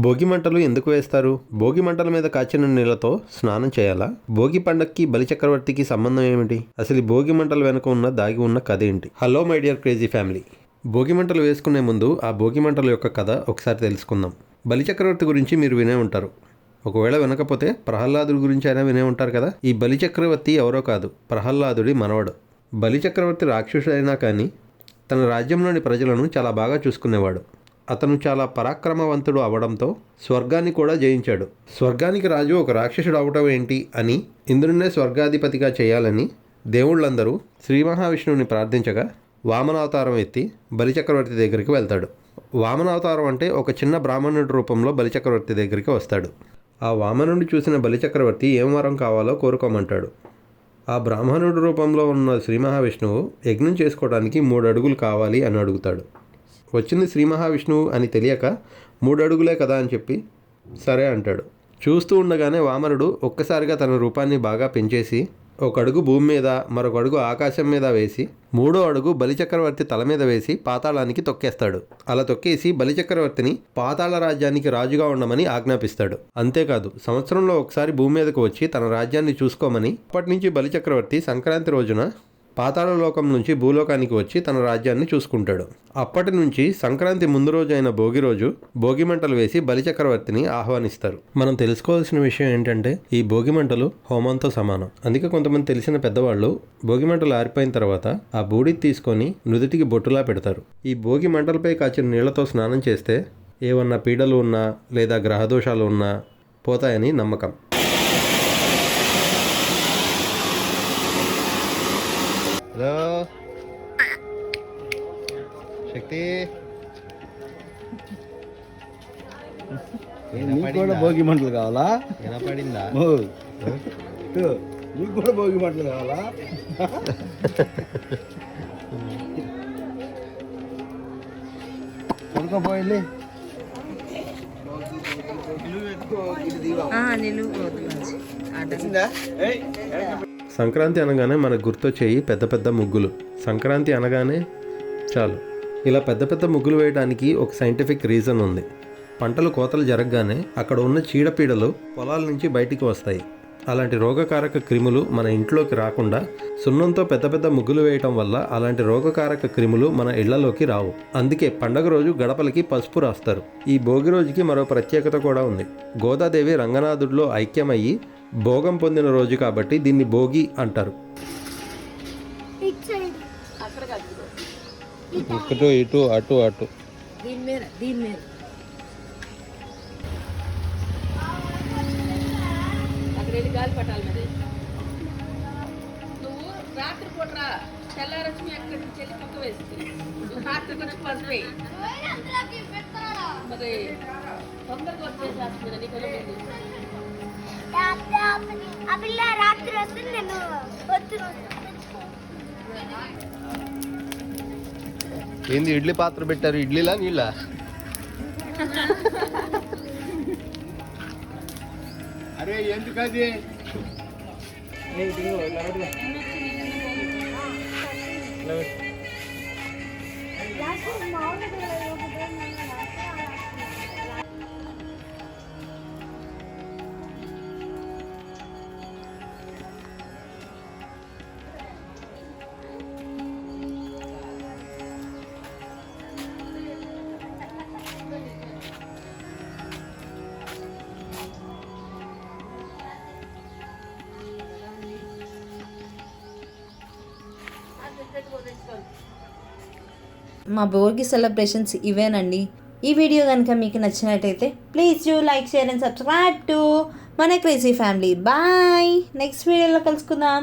భోగి మంటలు ఎందుకు వేస్తారు? భోగి మంటల మీద కాచిన నీళ్లతో స్నానం చేయాలా? భోగి పండక్కి బలిచక్రవర్తికి సంబంధం ఏమిటి? అసలు ఈ భోగి మంటల వెనుక దాగి ఉన్న కథ ఏంటి? Hello my dear crazy family. Bhogi మంటలు వేసుకునే ముందు ఆ భోగి మంటల యొక్క కథ ఒకసారి తెలుసుకుందాం. బలిచక్రవర్తి గురించి మీరు వినే ఉంటారు. ఒకవేళ వినకపోతే ప్రహ్లాదుడి గురించి అయినా వినే ఉంటారు కదా. ఈ బలిచక్రవర్తి ఎవరో కాదు, ప్రహ్లాదుడి మనవడు. బలిచక్రవర్తి రాక్షసుడైనా కానీ తన రాజ్యంలోని ప్రజలను చాలా బాగా చూసుకునేవాడు. అతను చాలా పరాక్రమవంతుడు అవడంతో స్వర్గాన్ని కూడా జయించాడు. స్వర్గానికి రాజు ఒక రాక్షసుడు అవటం ఏంటి అని ఇంద్రుడినే స్వర్గాధిపతిగా చేయాలని దేవుళ్ళందరూ శ్రీ మహావిష్ణువుని ప్రార్థించగా వామనావతారం ఎత్తి బలిచక్రవర్తి దగ్గరికి వెళ్తాడు. వామనావతారం అంటే ఒక చిన్న బ్రాహ్మణుడి రూపంలో బలిచక్రవర్తి దగ్గరికి వస్తాడు. ఆ వామనుడిని చూసిన బలిచక్రవర్తి ఏం వరం కావాలో కోరుకోమంటాడు. ఆ బ్రాహ్మణుడి రూపంలో ఉన్న శ్రీ మహావిష్ణువు యజ్ఞం చేసుకోవడానికి 3 అడుగులు కావాలి అని అడుగుతాడు. వచ్చింది శ్రీ మహావిష్ణువు అని తెలియక 3 అడుగులే కదా అని చెప్పి సరే అంటాడు. చూస్తూ ఉండగానే వామనుడు ఒక్కసారిగా తన రూపాన్ని బాగా పెంచేసి 1 అడుగు భూమి మీద, మరొక అడుగు ఆకాశం మీద వేసి 3వ అడుగు బలిచక్రవర్తి తల మీద వేసి పాతాళానికి తొక్కేస్తాడు. అలా తొక్కేసి బలిచక్రవర్తిని పాతాళ రాజ్యానికి రాజుగా ఉండమని ఆజ్ఞాపిస్తాడు. అంతేకాదు, సంవత్సరంలో ఒకసారి భూమి మీదకు వచ్చి తన రాజ్యాన్ని చూసుకోమని. అప్పటి నుంచి బలిచక్రవర్తి సంక్రాంతి రోజున పాతాళ లోకం నుంచి భూలోకానికి వచ్చి తన రాజ్యాన్ని చూసుకుంటాడు. అప్పటి నుంచి సంక్రాంతి ముందు రోజు అయిన భోగి రోజు భోగి మంటలు వేసి బలిచక్రవర్తిని ఆహ్వానిస్తారు. మనం తెలుసుకోవాల్సిన విషయం ఏంటంటే ఈ భోగి మంటలు హోమంతో సమానం. అందుకే కొంతమంది తెలిసిన పెద్దవాళ్ళు భోగి మంటలు ఆరిపోయిన తర్వాత ఆ బూడిది తీసుకొని నుదుటికి బొట్టులా పెడతారు. ఈ భోగి మంటలపై కాచిన నీళ్లతో స్నానం చేస్తే ఏమన్నా పీడలు ఉన్నా లేదా గ్రహదోషాలు ఉన్నా పోతాయని నమ్మకం. హలో శక్తి, నీకు కూడా భోగి మంటలు కావాలా? వినపడిందా? నీకు కూడా భోగి మంటలు కావాలా? కొనుక్కోపోయి సంక్రాంతి అనగానే మనకు గుర్తొచ్చేయి పెద్ద పెద్ద ముగ్గులు. సంక్రాంతి అనగానే చాలు ఇలా పెద్ద పెద్ద ముగ్గులు వేయడానికి ఒక సైంటిఫిక్ రీజన్ ఉంది. పంటలు కోతలు జరగగానే అక్కడ ఉన్న చీడపీడలు పొలాల నుంచి బయటికి వస్తాయి. అలాంటి రోగకారక క్రిములు మన ఇంట్లోకి రాకుండా సున్నంతో పెద్ద పెద్ద ముగ్గులు వేయటం వల్ల అలాంటి రోగకారక క్రిములు మన ఇళ్లలోకి రావు. అందుకే పండగ రోజు గడపలకి పసుపు రాస్తారు. ఈ భోగి రోజుకి మరో ప్రత్యేకత కూడా ఉంది. గోదాదేవి రంగనాథుడిలో ఐక్యమయ్యి భోగం పొందిన రోజు కాబట్టి దీన్ని భోగి అంటారు. ఇటు ఇటు అటు అటు గాలి పట్టాలి. మరి నువ్వు రాత్రి పూట తెల్లారొచ్చి అక్కడి నుంచి వెళ్ళి పక్క వేస్తుంది. రాత్రి కొంచెం పడిపోయి మరి తొందరగా వచ్చేసేస్తుంది. నీకు రాత్రి వస్తుంది. నేను ఏంది ఇడ్లీ పాత్ర పెట్టారు? ఇడ్లీలా నీళ్ళ? అరే ఎందుకది? మా భోగి సెలబ్రేషన్స్ ఇవేనండి. ఈ వీడియో కనుక మీకు నచ్చినట్టయితే please do like, share and subscribe to మన క్రేజీ ఫ్యామిలీ. బాయ్. నెక్స్ట్ వీడియోలో కలుసుకుందాం.